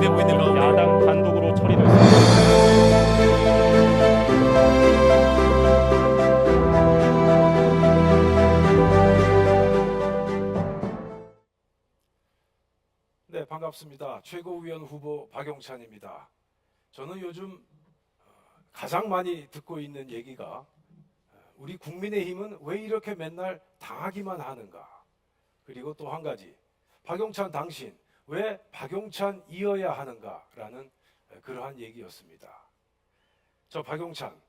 진행되고 있는 가운데 야당 단독으로 처리됐습니다. 네, 반갑습니다. 최고위원 후보 박용찬입니다. 저는 요즘 가장 많이 듣고 있는 얘기가 우리 국민의힘은 왜 이렇게 맨날 당하기만 하는가? 그리고 또 한 가지, 박용찬 당신 왜 박용찬이어야 하는가라는 그러한 얘기였습니다. 저 박용찬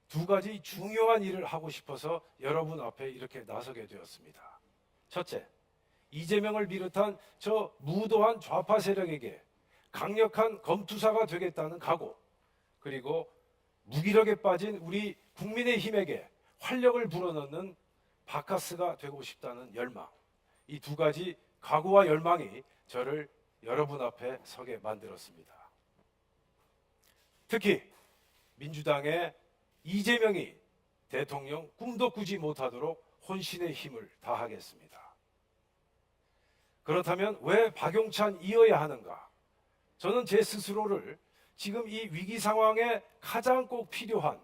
두 가지 중요한 일을 하고 싶어서 여러분 앞에 이렇게 나서게 되었습니다. 첫째, 이재명을 비롯한 저 무도한 좌파 세력에게 강력한 검투사가 되겠다는 각오, 그리고 무기력에 빠진 우리 국민의힘에게 활력을 불어넣는 바카스가 되고 싶다는 열망, 이 두 가지 각오와 열망이 저를 여러분 앞에 서게 만들었습니다. 특히 민주당의 이재명이 대통령 꿈도 꾸지 못하도록 혼신의 힘을 다하겠습니다. 그렇다면 왜 박용찬이어야 하는가? 저는 제 스스로를 지금 이 위기 상황에 가장 꼭 필요한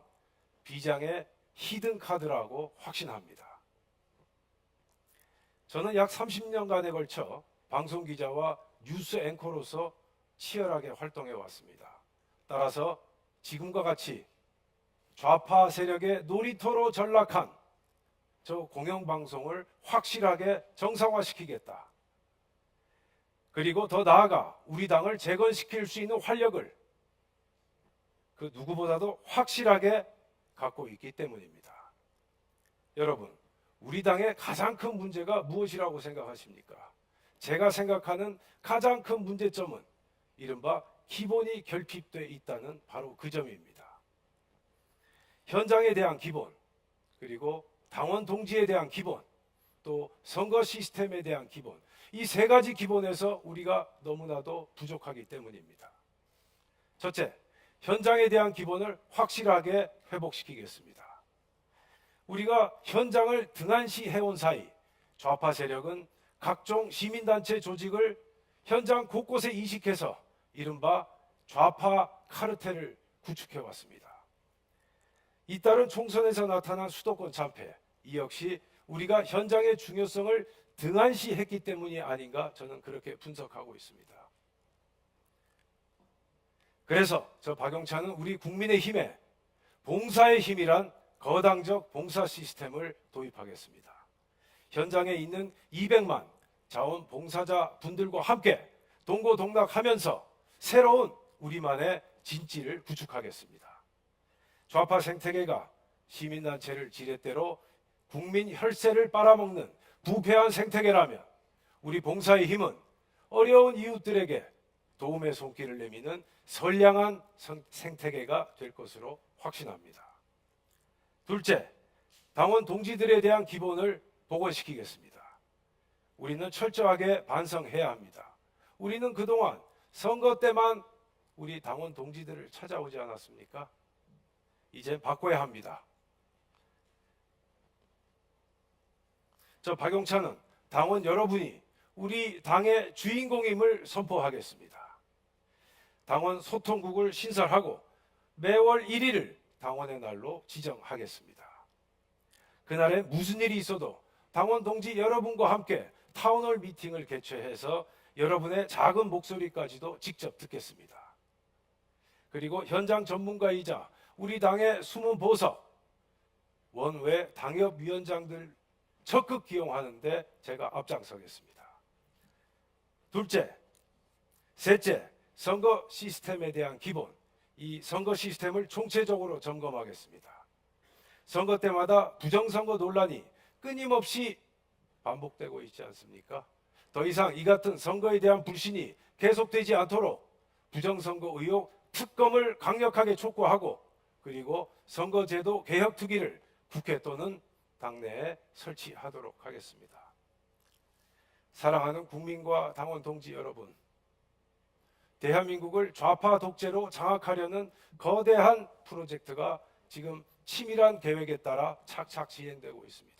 비장의 히든 카드라고 확신합니다. 저는 약 30년간에 걸쳐 방송기자와 뉴스 앵커로서 치열하게 활동해 왔습니다. 따라서 지금과 같이 좌파 세력의 놀이터로 전락한 저 공영방송을 확실하게 정상화시키겠다. 그리고 더 나아가 우리 당을 재건시킬 수 있는 활력을 그 누구보다도 확실하게 갖고 있기 때문입니다. 여러분, 우리 당의 가장 큰 문제가 무엇이라고 생각하십니까? 제가 생각하는 가장 큰 문제점은 이른바 기본이 결핍되어 있다는 바로 그 점입니다. 현장에 대한 기본, 그리고 당원 동지에 대한 기본, 또 선거 시스템에 대한 기본, 이 세 가지 기본에서 우리가 너무나도 부족하기 때문입니다. 첫째, 현장에 대한 기본을 확실하게 회복시키겠습니다. 우리가 현장을 등한시해온 사이 좌파 세력은 각종 시민단체 조직을 현장 곳곳에 이식해서 이른바 좌파 카르텔을 구축해왔습니다. 잇따른 총선에서 나타난 수도권 참패, 이 역시 우리가 현장의 중요성을 등한시했기 때문이 아닌가 저는 그렇게 분석하고 있습니다. 그래서 저 박용찬은 우리 국민의힘에 봉사의 힘이란 거당적 봉사 시스템을 도입하겠습니다. 현장에 있는 200만 자원봉사자 분들과 함께 동고동락하면서 새로운 우리만의 진지를 구축하겠습니다. 좌파 생태계가 시민단체를 지렛대로 국민 혈세를 빨아먹는 부패한 생태계라면 우리 봉사의 힘은 어려운 이웃들에게 도움의 손길을 내미는 선량한 생태계가 될 것으로 확신합니다. 둘째, 당원 동지들에 대한 기본을 복원시키겠습니다. 우리는 철저하게 반성해야 합니다. 우리는 그동안 선거 때만 우리 당원 동지들을 찾아오지 않았습니까? 이제 바꿔야 합니다. 저 박용찬은 당원 여러분이 우리 당의 주인공임을 선포하겠습니다. 당원 소통국을 신설하고 매월 1일을 당원의 날로 지정하겠습니다. 그날에 무슨 일이 있어도 당원 동지 여러분과 함께 타운홀 미팅을 개최해서 여러분의 작은 목소리까지도 직접 듣겠습니다. 그리고 현장 전문가이자 우리 당의 숨은 보석, 원외 당협위원장들 적극 기용하는데 제가 앞장서겠습니다. 둘째, 셋째, 선거 시스템에 대한 기본, 이 선거 시스템을 총체적으로 점검하겠습니다. 선거 때마다 부정선거 논란이 끊임없이 반복되고 있지 않습니까? 더 이상 이 같은 선거에 대한 불신이 계속되지 않도록 부정선거 의혹 특검을 강력하게 촉구하고, 그리고 선거제도 개혁 특위를 국회 또는 당내에 설치하도록 하겠습니다. 사랑하는 국민과 당원 동지 여러분, 대한민국을 좌파 독재로 장악하려는 거대한 프로젝트가 지금 치밀한 계획에 따라 착착 진행되고 있습니다.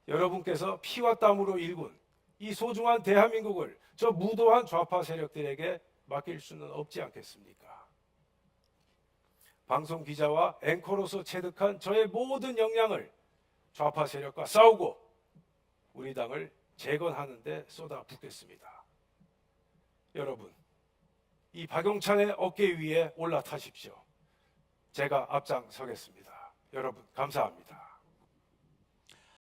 여러분께서 피와 땀으로 일군 이 소중한 대한민국을 저 무도한 좌파 세력들에게 맡길 수는 없지 않겠습니까? 방송 기자와 앵커로서 체득한 저의 모든 역량을 좌파 세력과 싸우고 우리 당을 재건하는 데 쏟아붓겠습니다. 여러분, 이 박용찬의 어깨 위에 올라타십시오. 제가 앞장서겠습니다. 여러분, 감사합니다.